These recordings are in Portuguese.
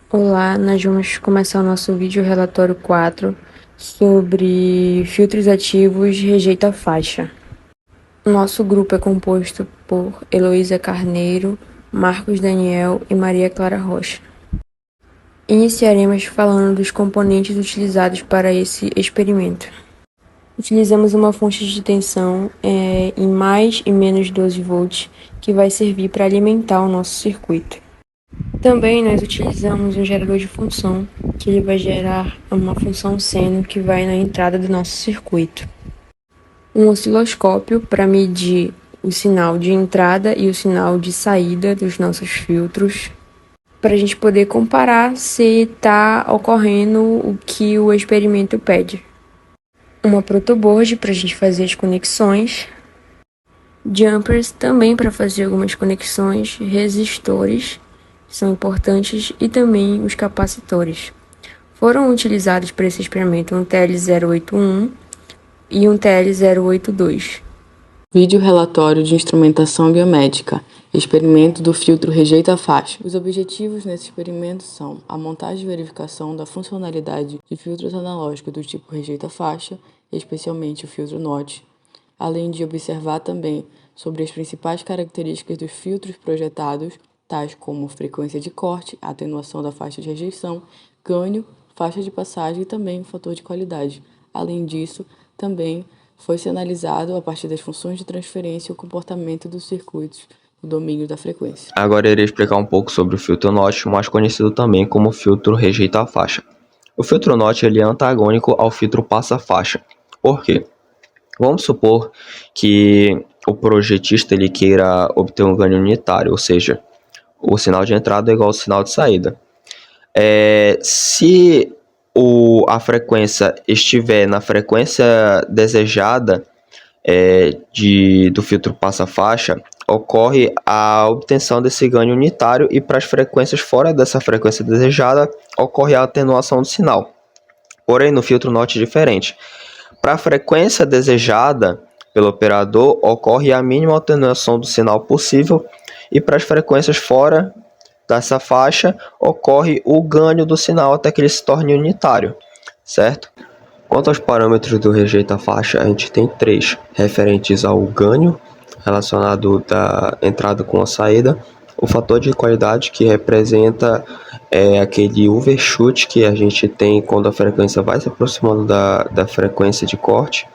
Olá, nós vamos começar o nosso vídeo relatório 4 sobre filtros ativos rejeita faixa. Nosso grupo é composto por Heloísa Carneiro, Marcos Daniel e Maria Clara Rocha. Iniciaremos falando dos componentes utilizados para esse experimento. Utilizamos uma fonte de tensão em mais e menos 12 volts que vai servir para alimentar o nosso circuito. Também nós utilizamos um gerador de função, que ele vai gerar uma função seno que vai na entrada do nosso circuito. Um osciloscópio para medir o sinal de entrada e o sinal de saída dos nossos filtros, para a gente poder comparar se está ocorrendo o que o experimento pede. Uma protoboard para a gente fazer as conexões, jumpers também para fazer algumas conexões, resistores são importantes e também os capacitores. Foram utilizados para esse experimento um TL081 e um TL082. Vídeo relatório de instrumentação biomédica. Experimento do filtro rejeita-faixa. Os objetivos nesse experimento são a montagem e verificação da funcionalidade de filtros analógicos do tipo rejeita-faixa, especialmente o filtro NOT, além de observar também sobre as principais características dos filtros projetados, tais como frequência de corte, atenuação da faixa de rejeição, ganho, faixa de passagem e também o fator de qualidade. Além disso, também foi-se analisado, a partir das funções de transferência, o comportamento dos circuitos no domínio da frequência. Agora irei explicar um pouco sobre o filtro NOT, mais conhecido também como filtro rejeita-faixa. O filtro NOT ele é antagônico ao filtro passa-faixa. Por quê? Vamos supor que o projetista ele queira obter um ganho unitário, ou seja, o sinal de entrada é igual ao sinal de saída. Se a frequência estiver na frequência desejada do filtro passa-faixa, ocorre a obtenção desse ganho unitário, e para as frequências fora dessa frequência desejada, ocorre a atenuação do sinal. Porém, no filtro NOT é diferente. Para a frequência desejada pelo operador, ocorre a mínima atenuação do sinal possível, e para as frequências fora dessa faixa, ocorre o ganho do sinal até que ele se torne unitário, certo? Quanto aos parâmetros do rejeita-faixa, a gente tem três, referentes ao ganho, relacionado da entrada com a saída, o fator de qualidade, que representa aquele overshoot que a gente tem quando a frequência vai se aproximando da frequência de corte,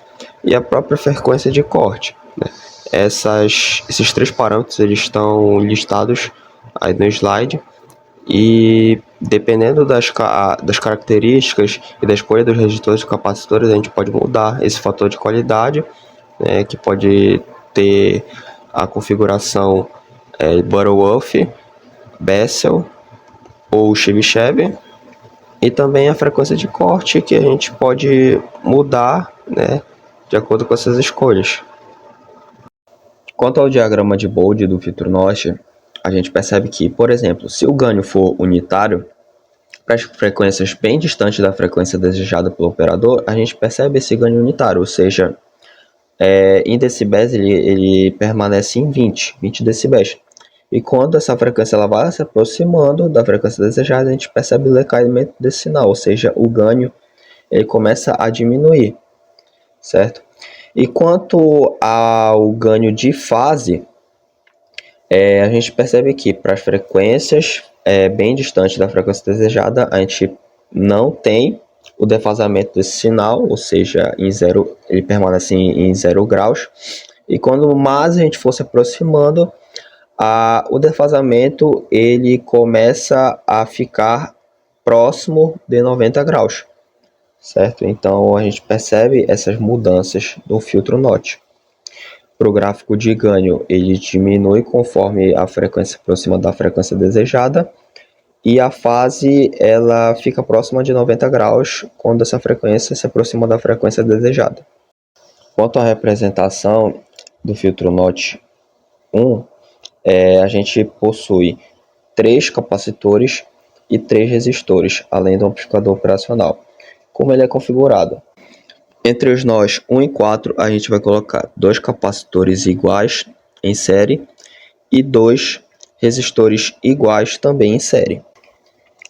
e a própria frequência de corte, né? Esses três parâmetros eles estão listados aí no slide, e dependendo das características e da escolha dos resistores e capacitores, a gente pode mudar esse fator de qualidade, né, que pode ter a configuração Butterworth, Bessel ou Chebyshev, e também a frequência de corte, que a gente pode mudar, né, de acordo com essas escolhas. Quanto ao diagrama de Bode do filtro NOT, a gente percebe que, por exemplo, se o ganho for unitário, para as frequências bem distantes da frequência desejada pelo operador, a gente percebe esse ganho unitário, ou seja, em decibéis ele permanece em 20 decibéis. E quando essa frequência ela vai se aproximando da frequência desejada, a gente percebe o decaimento desse sinal, ou seja, o ganho ele começa a diminuir, certo? E quanto ao ganho de fase, a gente percebe que para as frequências bem distantes da frequência desejada, a gente não tem o defasamento desse sinal, ou seja, ele permanece em 0 graus. E quando mais a gente for se aproximando, o defasamento ele começa a ficar próximo de 90 graus, certo? Então a gente percebe essas mudanças no filtro NOT. Para o gráfico de ganho, ele diminui conforme a frequência se aproxima da frequência desejada, e a fase ela fica próxima de 90 graus quando essa frequência se aproxima da frequência desejada. Quanto à representação do filtro NOT 1, a gente possui 3 capacitores e 3 resistores, além do amplificador operacional. Como ele é configurado? Entre os nós 1 e 4, a gente vai colocar 2 capacitores iguais em série e 2 resistores iguais também em série.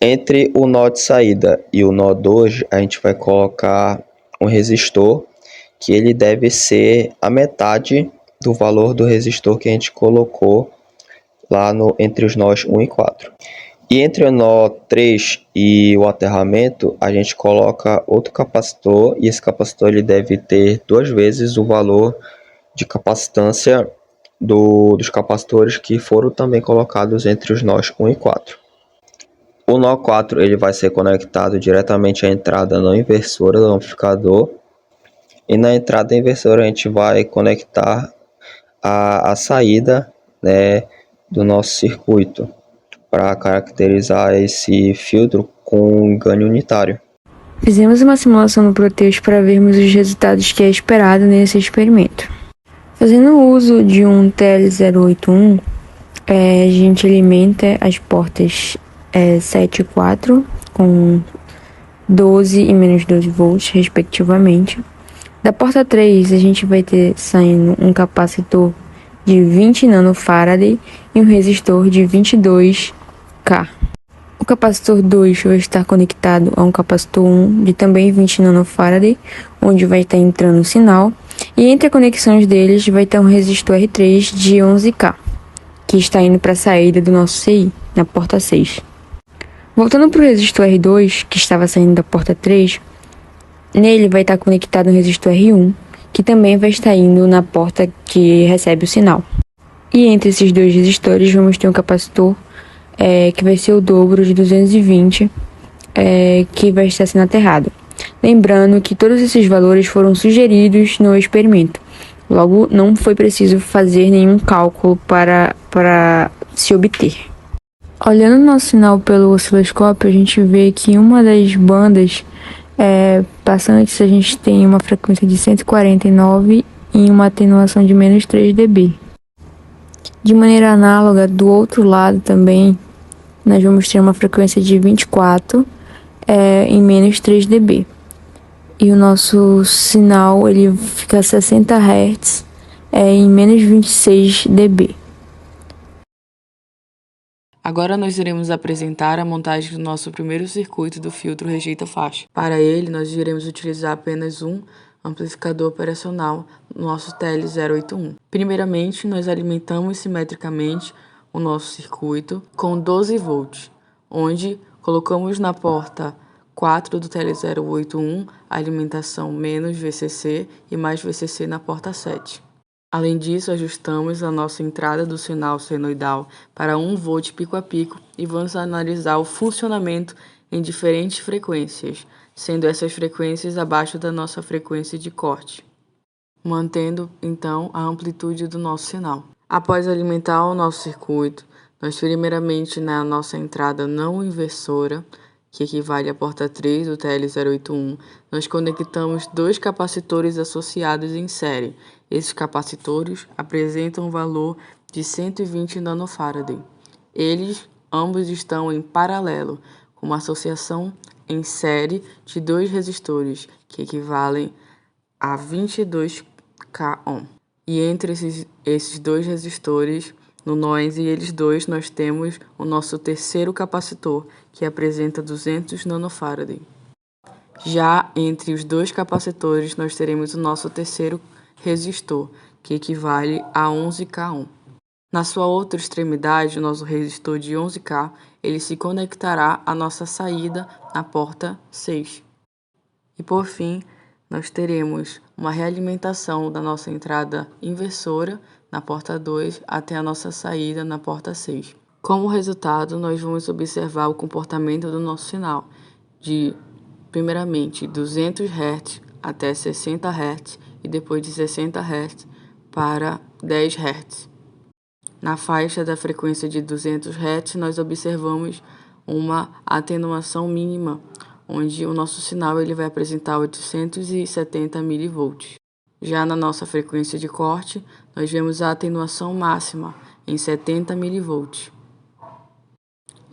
Entre o nó de saída e o nó 2, a gente vai colocar um resistor que ele deve ser a metade do valor do resistor que a gente colocou lá entre os nós 1 e 4. E entre o nó 3 e o aterramento, a gente coloca outro capacitor, e esse capacitor ele deve ter 2 vezes o valor de capacitância dos capacitores que foram também colocados entre os nós 1 e 4. O nó 4 ele vai ser conectado diretamente à entrada não inversora do amplificador, e na entrada inversora a gente vai conectar a saída, né, do nosso circuito, para caracterizar esse filtro com ganho unitário. Fizemos uma simulação no Proteus para vermos os resultados que é esperado nesse experimento. Fazendo uso de um TL081, a gente alimenta as portas 7 e 4 com 12 e menos 12 volts, respectivamente. Da porta 3, a gente vai ter saindo um capacitor de 20 nanofarad e um resistor de 22K. O capacitor 2 vai estar conectado a um capacitor 1 de também 20 nanofarad, onde vai estar entrando o sinal, e entre as conexões deles vai ter um resistor R3 de 11K, que está indo para a saída do nosso CI, na porta 6. Voltando para o resistor R2, que estava saindo da porta 3, nele vai estar conectado um resistor R1, que também vai estar indo na porta que recebe o sinal. E entre esses dois resistores vamos ter um capacitor que vai ser o dobro de 220, que vai estar sendo aterrado. Lembrando que todos esses valores foram sugeridos no experimento. Logo, não foi preciso fazer nenhum cálculo para se obter. Olhando o nosso sinal pelo osciloscópio, a gente vê que uma das bandas passantes a gente tem uma frequência de 149 e uma atenuação de menos 3 dB. De maneira análoga, do outro lado também, nós vamos ter uma frequência de 24 em menos 3 dB. E o nosso sinal ele fica a 60 Hz em menos 26 dB. Agora nós iremos apresentar a montagem do nosso primeiro circuito do filtro rejeita-faixa. Para ele, nós iremos utilizar apenas um amplificador operacional, nosso TL081. Primeiramente, nós alimentamos simetricamente o nosso circuito com 12 volts, onde colocamos na porta 4 do TL081 a alimentação menos VCC e mais VCC na porta 7. Além disso, ajustamos a nossa entrada do sinal senoidal para 1 volt pico a pico e vamos analisar o funcionamento em diferentes frequências, sendo essas frequências abaixo da nossa frequência de corte, mantendo então a amplitude do nosso sinal. Após alimentar o nosso circuito, nós primeiramente na nossa entrada não inversora, que equivale à porta 3 do TL081, nós conectamos 2 capacitores associados em série. Esses capacitores apresentam um valor de 120 nanofarad. Eles ambos estão em paralelo, com uma associação em série de 2 resistores, que equivalem a 22K ohm. E entre esses 2 resistores, no nós e eles dois, nós temos o nosso terceiro capacitor, que apresenta 200 nanofarad. Já entre os 2 capacitores, nós teremos o nosso terceiro resistor, que equivale a 11K ohm. Na sua outra extremidade, o nosso resistor de 11K, ele se conectará à nossa saída na porta 6. E por fim, nós teremos uma realimentação da nossa entrada inversora na porta 2 até a nossa saída na porta 6. Como resultado, nós vamos observar o comportamento do nosso sinal, de primeiramente 200 Hz até 60 Hz e depois de 60 Hz para 10 Hz. Na faixa da frequência de 200 Hz, nós observamos uma atenuação mínima, onde o nosso sinal ele vai apresentar 870 mV. Já na nossa frequência de corte, nós vemos a atenuação máxima em 70 mV.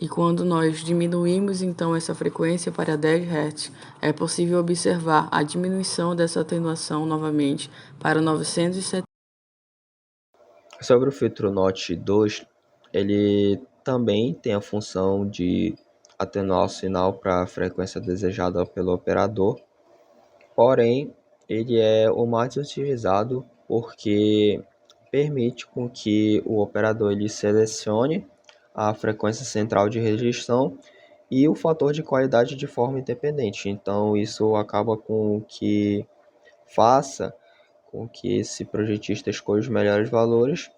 E quando nós diminuímos então essa frequência para 10 Hz, é possível observar a diminuição dessa atenuação novamente para 970. Sobre o filtro NOT 2, ele também tem a função de atenuar o sinal para a frequência desejada pelo operador, porém ele é o mais utilizado porque permite com que o operador ele selecione a frequência central de rejeição e o fator de qualidade de forma independente. Então isso acaba com que faça com que esse projetista escolha os melhores valores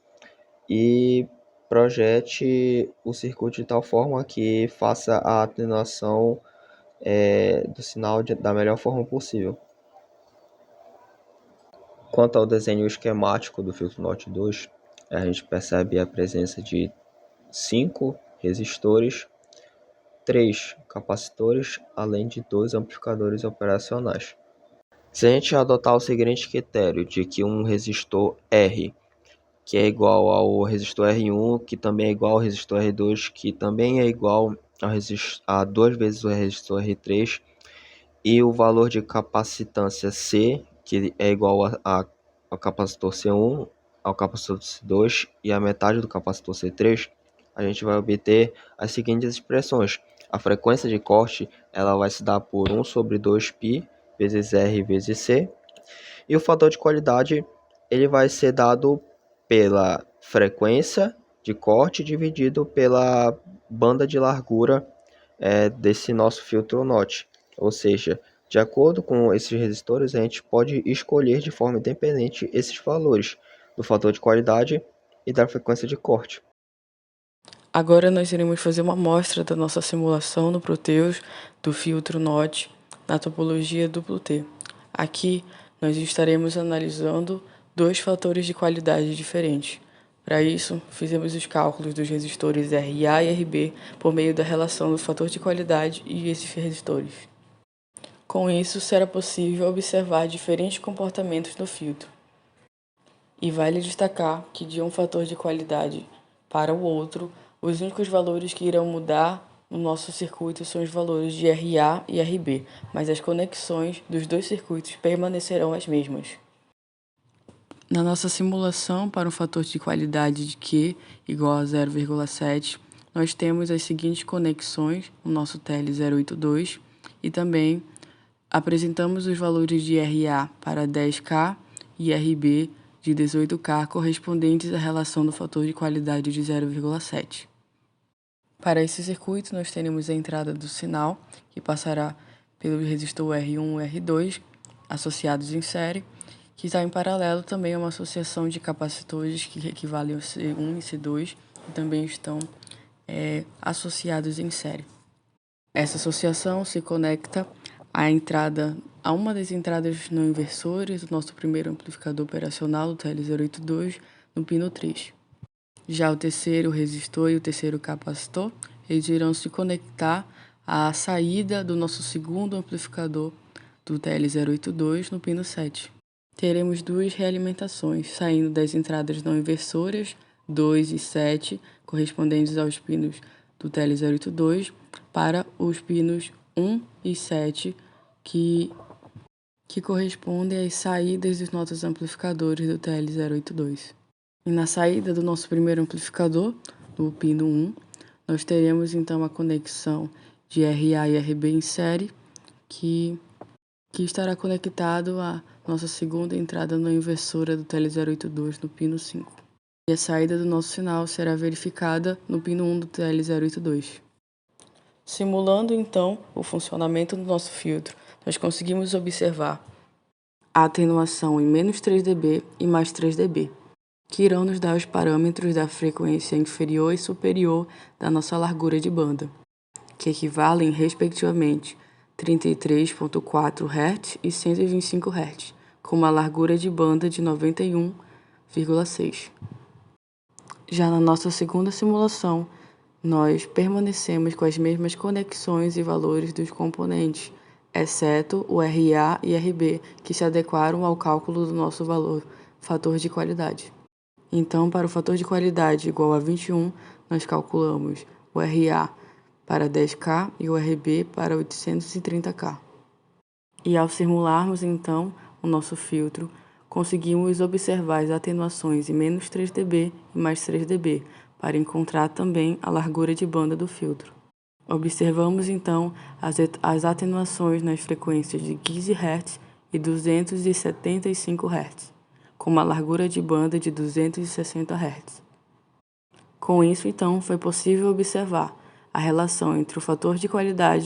e projete o circuito de tal forma que faça a atenuação do sinal da melhor forma possível. Quanto ao desenho esquemático do filtro NOT 2, a gente percebe a presença de 5 resistores, 3 capacitores, além de 2 amplificadores operacionais. Se a gente adotar o seguinte critério de que um resistor R, que é igual ao resistor R1, que também é igual ao resistor R2, que também é igual a 2 vezes o resistor R3, e o valor de capacitância C, que é igual ao capacitor C1, ao capacitor C2 e a metade do capacitor C3, a gente vai obter as seguintes expressões. A frequência de corte ela vai se dar por 1 sobre 2π vezes R vezes C, e o fator de qualidade ele vai ser dado pela frequência de corte dividido pela banda de largura desse nosso filtro NOT. Ou seja, de acordo com esses resistores, a gente pode escolher de forma independente esses valores do fator de qualidade e da frequência de corte. Agora nós iremos fazer uma amostra da nossa simulação no Proteus do filtro NOT na topologia duplo T. Aqui nós estaremos analisando 2 fatores de qualidade diferentes. Para isso, fizemos os cálculos dos resistores RA e RB por meio da relação do fator de qualidade e esses resistores. Com isso, será possível observar diferentes comportamentos no filtro. E vale destacar que de um fator de qualidade para o outro, os únicos valores que irão mudar no nosso circuito são os valores de RA e RB, mas as conexões dos 2 circuitos permanecerão as mesmas. Na nossa simulação para um fator de qualidade de Q igual a 0,7, nós temos as seguintes conexões no nosso TL082 e também apresentamos os valores de RA para 10K e RB de 18K correspondentes à relação do fator de qualidade de 0,7. Para esse circuito, nós teremos a entrada do sinal, que passará pelo resistor R1 e R2, associados em série, que está em paralelo também a uma associação de capacitores que equivalem ao C1 e C2, e também estão associados em série. Essa associação se conecta a uma das entradas não inversores do nosso primeiro amplificador operacional, o TL082, no pino 3. Já o terceiro resistor e o terceiro capacitor, eles irão se conectar à saída do nosso segundo amplificador do TL082 no pino 7. Teremos 2 realimentações, saindo das entradas não inversoras 2 e 7, correspondentes aos pinos do TL082, para os pinos 1 e 7, que correspondem às saídas dos nossos amplificadores do TL082. E na saída do nosso primeiro amplificador, do pino 1, nós teremos então a conexão de RA e RB em série, que estará conectado à nossa segunda entrada não inversora do TL082 no pino 5. E a saída do nosso sinal será verificada no pino 1 do TL082. Simulando então o funcionamento do nosso filtro, nós conseguimos observar a atenuação em menos 3 dB e mais 3 dB, que irão nos dar os parâmetros da frequência inferior e superior da nossa largura de banda, que equivalem respectivamente 33,4 Hz e 125 Hz, com uma largura de banda de 91,6. Já na nossa segunda simulação, nós permanecemos com as mesmas conexões e valores dos componentes, exceto o RA e RB, que se adequaram ao cálculo do nosso fator de qualidade. Então, para o fator de qualidade igual a 21, nós calculamos o RA para 10K e o RB para 830K. E ao simularmos, então, o nosso filtro, conseguimos observar as atenuações em menos 3 dB e mais 3 dB, para encontrar também a largura de banda do filtro. Observamos, então, as atenuações nas frequências de 15 Hz e 275 Hz, com uma largura de banda de 260 Hz. Com isso, então, foi possível observar a relação entre o fator de qualidade.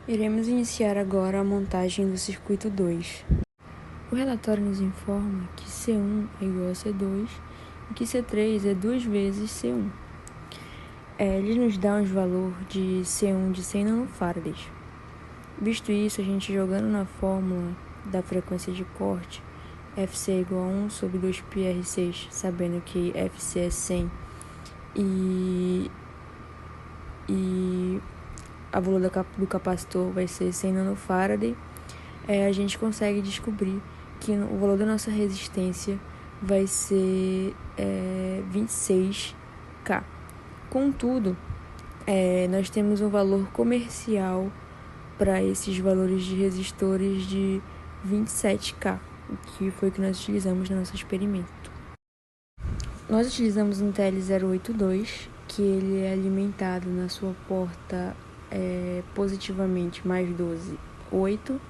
Iremos iniciar agora a montagem do circuito 2. O relatório nos informa que C1 é igual a C2 e que C3 é 2 vezes C1. Ele nos dá um valor de C1 de 100 nanofarads. Visto isso, a gente jogando na fórmula da frequência de corte, Fc é igual a 1 sobre 2πr6, sabendo que Fc é 100 e a valor do capacitor vai ser 100 nanofarad, a gente consegue descobrir que o valor da nossa resistência vai ser 26K. Contudo, nós temos um valor comercial para esses valores de resistores de 27K, que foi o que nós utilizamos no nosso experimento. Nós utilizamos um TL082, que ele é alimentado na sua porta positivamente mais 12, 8,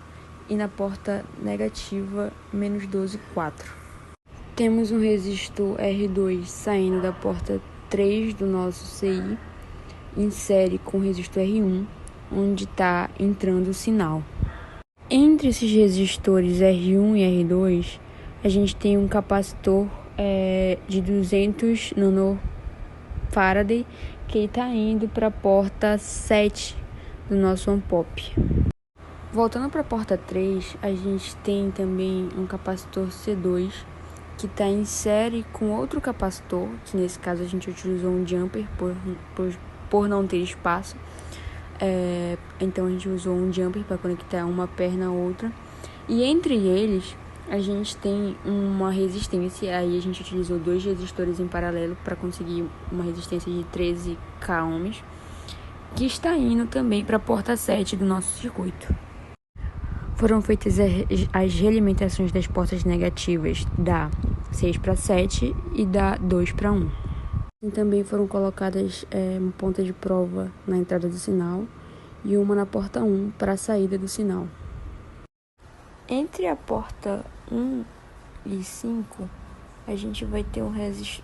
e na porta negativa menos 12, 4. Temos um resistor R2 saindo da porta 3 do nosso CI, em série com o resistor R1, onde está entrando o sinal. Entre esses resistores R1 e R2, a gente tem um capacitor de 200 nanofarad, que está indo para a porta 7 do nosso on-pop. Voltando para a porta 3, a gente tem também um capacitor C2, que está em série com outro capacitor, que nesse caso a gente utilizou um jumper por não ter espaço. Então a gente usou um jumper para conectar uma perna a outra. E entre eles a gente tem uma resistência. Aí a gente utilizou 2 resistores em paralelo para conseguir uma resistência de 13K ohms, que está indo também para a porta 7 do nosso circuito. Foram feitas as realimentações das portas negativas da 6 para 7 e da 2 para 1. E também foram colocadas uma ponta de prova na entrada do sinal e uma na porta 1 para a saída do sinal. Entre a porta 1 e 5, a gente vai ter um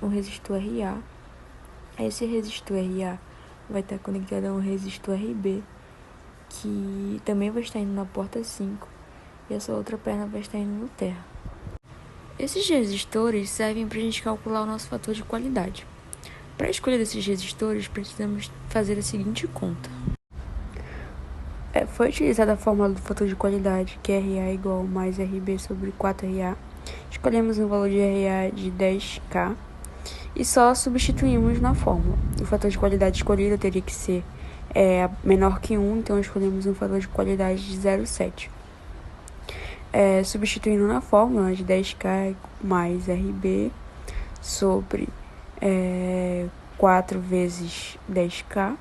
resistor RA. Esse resistor RA vai estar conectado a um resistor RB, que também vai estar indo na porta 5, e essa outra perna vai estar indo no terra. Esses resistores servem para a gente calcular o nosso fator de qualidade. Para a escolha desses resistores, precisamos fazer a seguinte conta. Foi utilizada a fórmula do fator de qualidade, que é RA é igual mais RB sobre 4RA. Escolhemos um valor de RA de 10K e só substituímos na fórmula. O fator de qualidade escolhido teria que ser menor que 1, então escolhemos um fator de qualidade de 0,7. Substituindo na fórmula de 10K mais RB sobre 4 vezes 10K,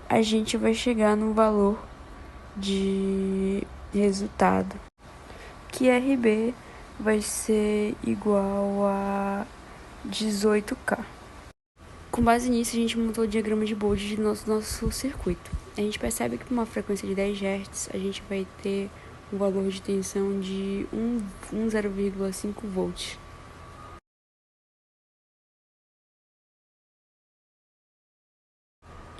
a gente vai chegar no valor de resultado, que RB vai ser igual a 18K. Com base nisso, a gente montou o diagrama de Bode do nosso circuito. A gente percebe que para uma frequência de 10 Hz, a gente vai ter um valor de tensão de 0,5 volts.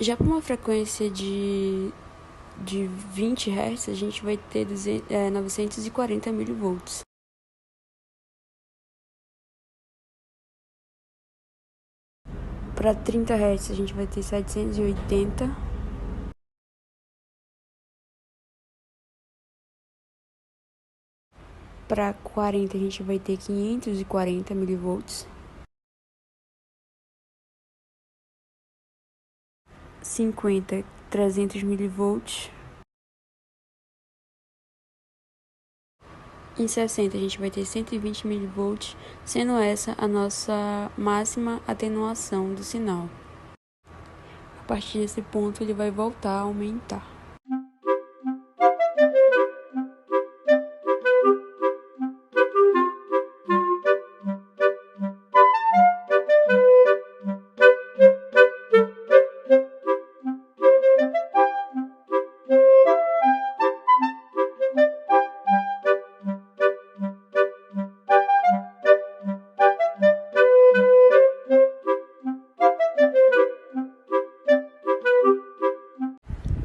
Já para uma frequência de 20 Hz, a gente vai ter 940 mV. Para 30 Hz, a gente vai ter 780. Para 40, a gente vai ter 540 mV. 50, 300 mV. Em 60, a gente vai ter 120 mV, sendo essa a nossa máxima atenuação do sinal. A partir desse ponto, ele vai voltar a aumentar.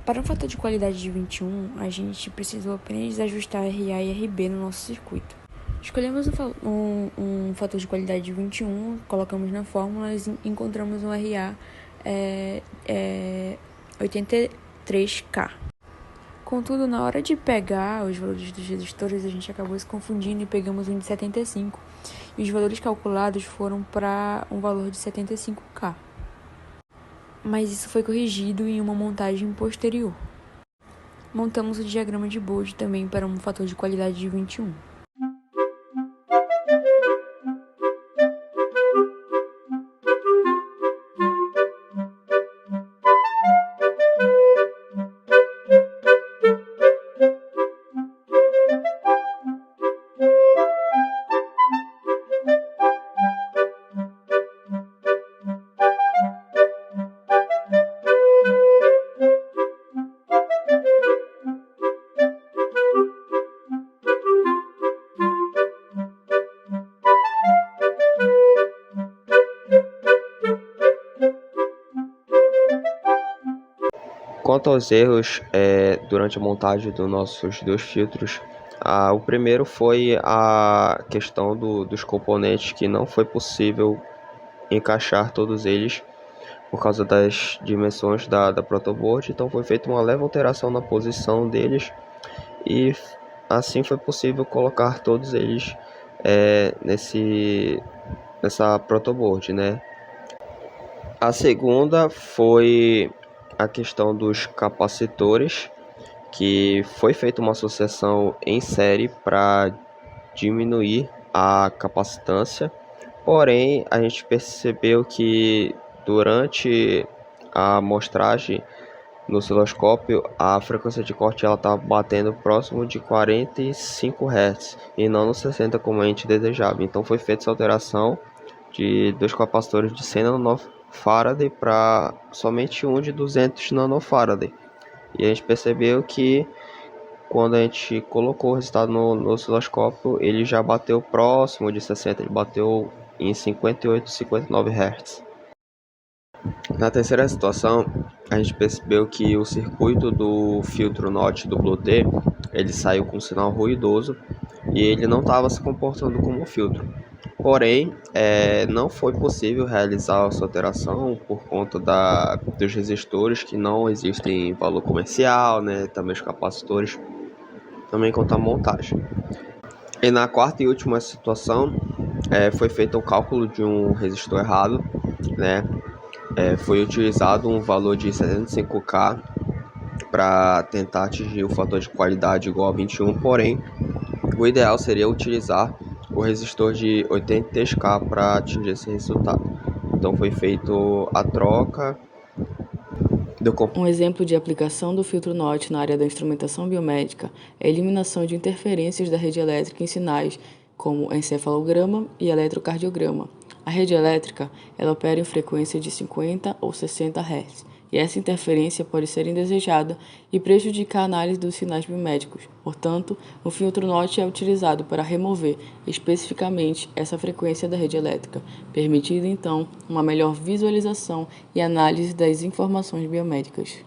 Para um fator de qualidade de 21, a gente precisou apenas ajustar RA e RB no nosso circuito. Escolhemos um fator de qualidade de 21, colocamos na fórmula e encontramos um RA 83K. Contudo, na hora de pegar os valores dos resistores, a gente acabou se confundindo e pegamos um de 75. E os valores calculados foram para um valor de 75K. Mas isso foi corrigido em uma montagem posterior. Montamos o diagrama de Bode também para um fator de qualidade de 21. Quanto aos erros durante a montagem dos nossos dois filtros, o primeiro foi a questão dos componentes, que não foi possível encaixar todos eles por causa das dimensões da protoboard. Então foi feita uma leve alteração na posição deles e assim foi possível colocar todos eles nessa protoboard, né? A segunda foi a questão dos capacitores, que foi feita uma associação em série para diminuir a capacitância, porém a gente percebeu que durante a amostragem no osciloscópio a frequência de corte estava batendo próximo de 45 Hz e não nos 60 como a gente desejava. Então foi feita essa alteração de dois capacitores de 100 nanofarad para somente um de 200 nanofarad. E a gente percebeu que quando a gente colocou o resultado no osciloscópio, ele já bateu próximo de 60, ele bateu em 58, 59 Hz. Na terceira situação, a gente percebeu que o circuito do filtro NOT do Bluetooth, ele saiu com um sinal ruidoso e ele não estava se comportando como um filtro. Porém, não foi possível realizar essa alteração por conta dos resistores que não existem em valor comercial, né? Também os capacitores, também quanto à montagem. E na quarta e última situação, foi feito o cálculo de um resistor errado, né? Foi utilizado um valor de 75K para tentar atingir o fator de qualidade igual a 21, porém, o ideal seria utilizar o resistor de 83K para atingir esse resultado. Então foi feito a troca do Um exemplo de aplicação do filtro NOT na área da instrumentação biomédica é a eliminação de interferências da rede elétrica em sinais como encefalograma e eletrocardiograma. A rede elétrica ela opera em frequência de 50 ou 60 Hz, e essa interferência pode ser indesejada e prejudicar a análise dos sinais biomédicos. Portanto, o filtro NOT é utilizado para remover especificamente essa frequência da rede elétrica, permitindo então uma melhor visualização e análise das informações biomédicas.